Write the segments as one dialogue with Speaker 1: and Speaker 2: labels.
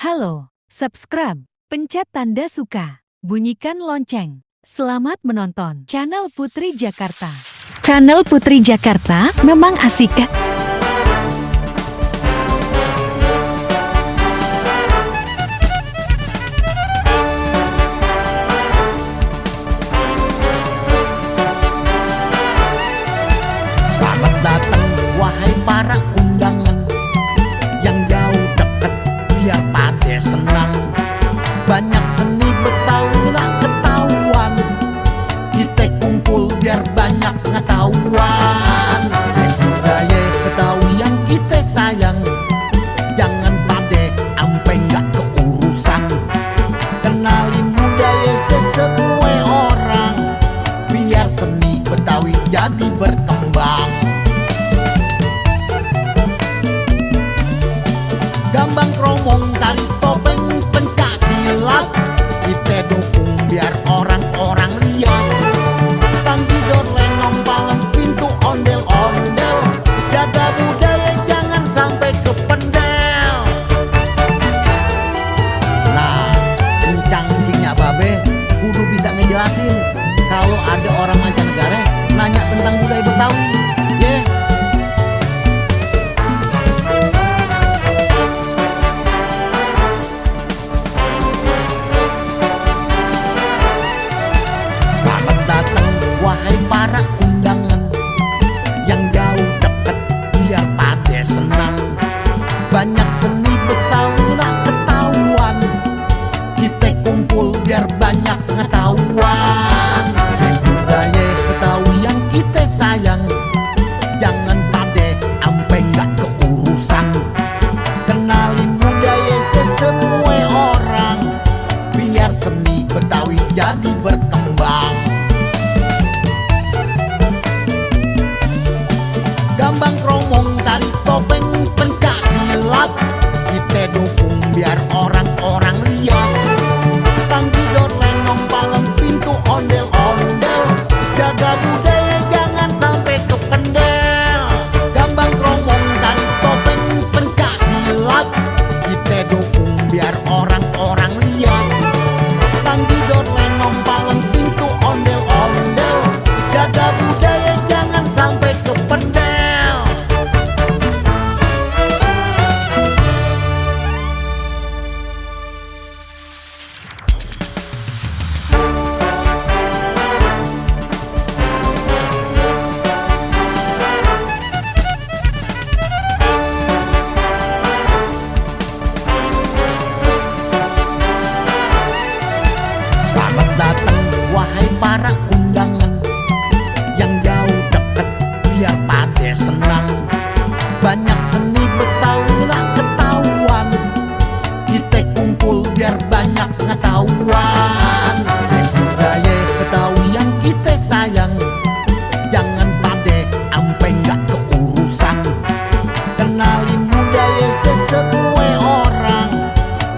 Speaker 1: Halo, subscribe, pencet tanda suka, bunyikan lonceng. Selamat menonton channel Putri Jakarta. Channel Putri Jakarta memang asik.
Speaker 2: Selamat datang wahai para undangan yang jauh dekat, biar pada senang. Banyak seni Betawi nak ketahuan, kita kumpul biar banyak pengetahuan. Saya budaya Betawi yang kita sayang, jangan pade ampe nggak keurusan. Kenalin budaya ke semua orang, biar seni Betawi jadi berkembang. Gambang kromong, tari topeng, pencak silat, kita dukung biar orang-orang lihat. Tanggidor, lenong, palem, pintu, ondel-ondel, jaga budaya jangan sampai kependel. Nah, kencang-kencingnya babe kudu bisa ngejelasin kalau ada orang mancanegara nanya tentang budaya Betawi, yeah. Selamat datang wahai para undangan yang jauh dekat, biar pada senang. Banyak seni Betawi nak ketahuan, kita kumpul biar banyak pengetahuan. Saya budaya Betawi yang kita sayang, jangan pade ampe nggak keurusan. Kenalin budaya ke semua orang, biar seni Betawi jadi berkembang. Gambang kromong, tari topeng, pencak silat, kita dukung biar orang-orang lihat. Tanggidor, lenong, palem, pintu, ondel-ondel, jaga budaya jangan sampai kependel. Gambang kromong, tari topeng, pencak silat, kita dukung biar orang-orang lihat. Tanggidor, lenong, palem, pintu, ondel-ondel, jaga budaya jangan sampai kependel. Selamat datang wahai para undangan yang jauh dekat, biar pada senang. Banyak seni Betawi nak ketahuan, kita kumpul biar banyak pengetahuan. Saya budaya Betawi yang kita sayang, jangan pade ampe nggak keurusan. Kenalin budaya ke semua orang,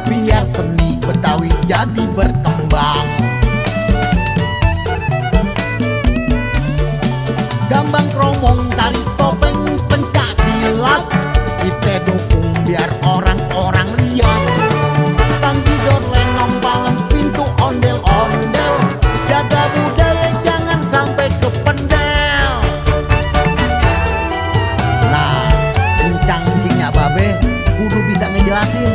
Speaker 2: biar seni Betawi jadi berkembang. Gambang kromong, tari topeng, pencak silat, kita dukung biar orang-orang lihat. Tanggidor, lenong, palem, pintu, ondel-ondel, jaga budaya jangan sampai kependel. Nah, kencang-kencingnya babe kudu bisa ngejelasin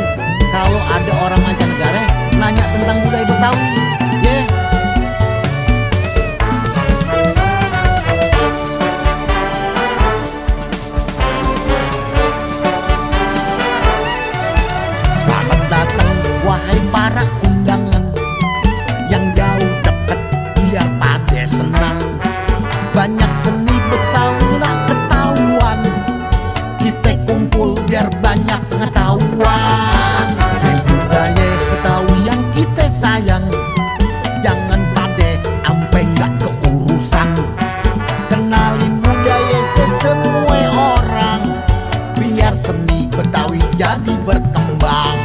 Speaker 2: kalau ada orang mancanegara nanya tentang budaya Betawi, yeah. Selamat datang wahai para undangan yang jauh dekat, biar pada senang. Banyak seni Betawi nak ketahuan, kita kumpul biar banyak pengetahuan. Saya budaya Betawi yang kita sayang, jangan pade ampe nggak keurusan. Kenalin budaya ke semua orang, biar seni Betawi jadi berkembang.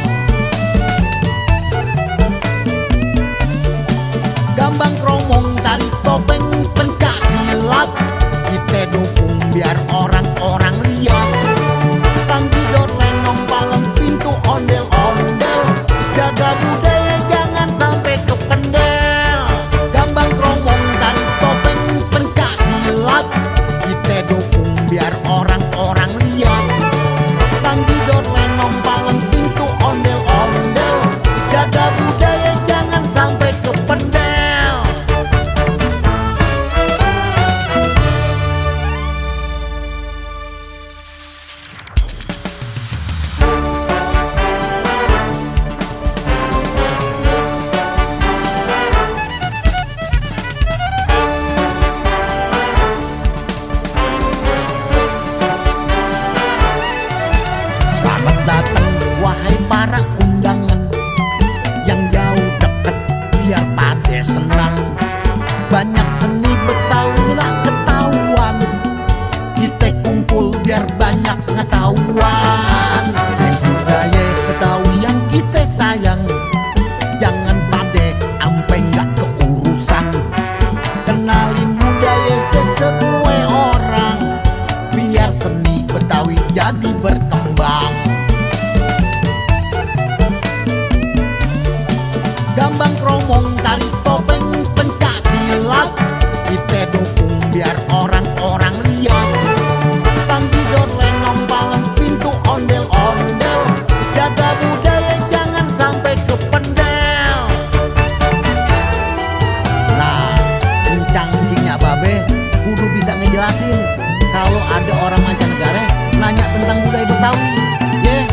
Speaker 2: Gambang kromong, tari topeng, pencak silat, kita dukung biar orang-orang lihat. Tanggidor, lenong, palem, pintu, ondel-ondel, para undangan yang jauh deket biar pada senang. Banyak seni Betawi lah ketahuan, kita kumpul biar banyak pengetahuan. Seni budaya Betawi yang kita sayang, jangan pade ampe nggak keurusan. Kenalin budaya ke semua orang, biar seni Betawi jadi berkembang. Gambang kromong, tari topeng, pencak silat, kita dukung biar orang-orang lihat. Tanjidor, lenong, palem, pintu, ondel-ondel, jaga budaya jangan sampai kependel. Nah, encang-encingnya babe kudu bisa ngejelasin kalau ada orang mancanegara nanya tentang budaya Betawi. Yeah.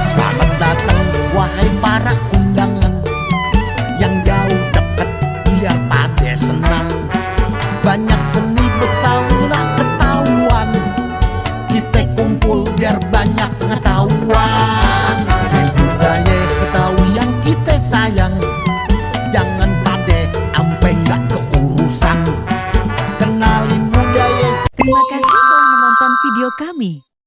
Speaker 2: Selamat datang wahai para undangan yang jauh deket biar pada senang. Banyak seni Betawi lah ketahuan, kita kumpul biar banyak pengetahuan. Seni budaya Betawi yang kita sayang, jangan pade ampe nggak keurusan. Kenalin budaya.
Speaker 1: Terima kasih telah menonton video kami.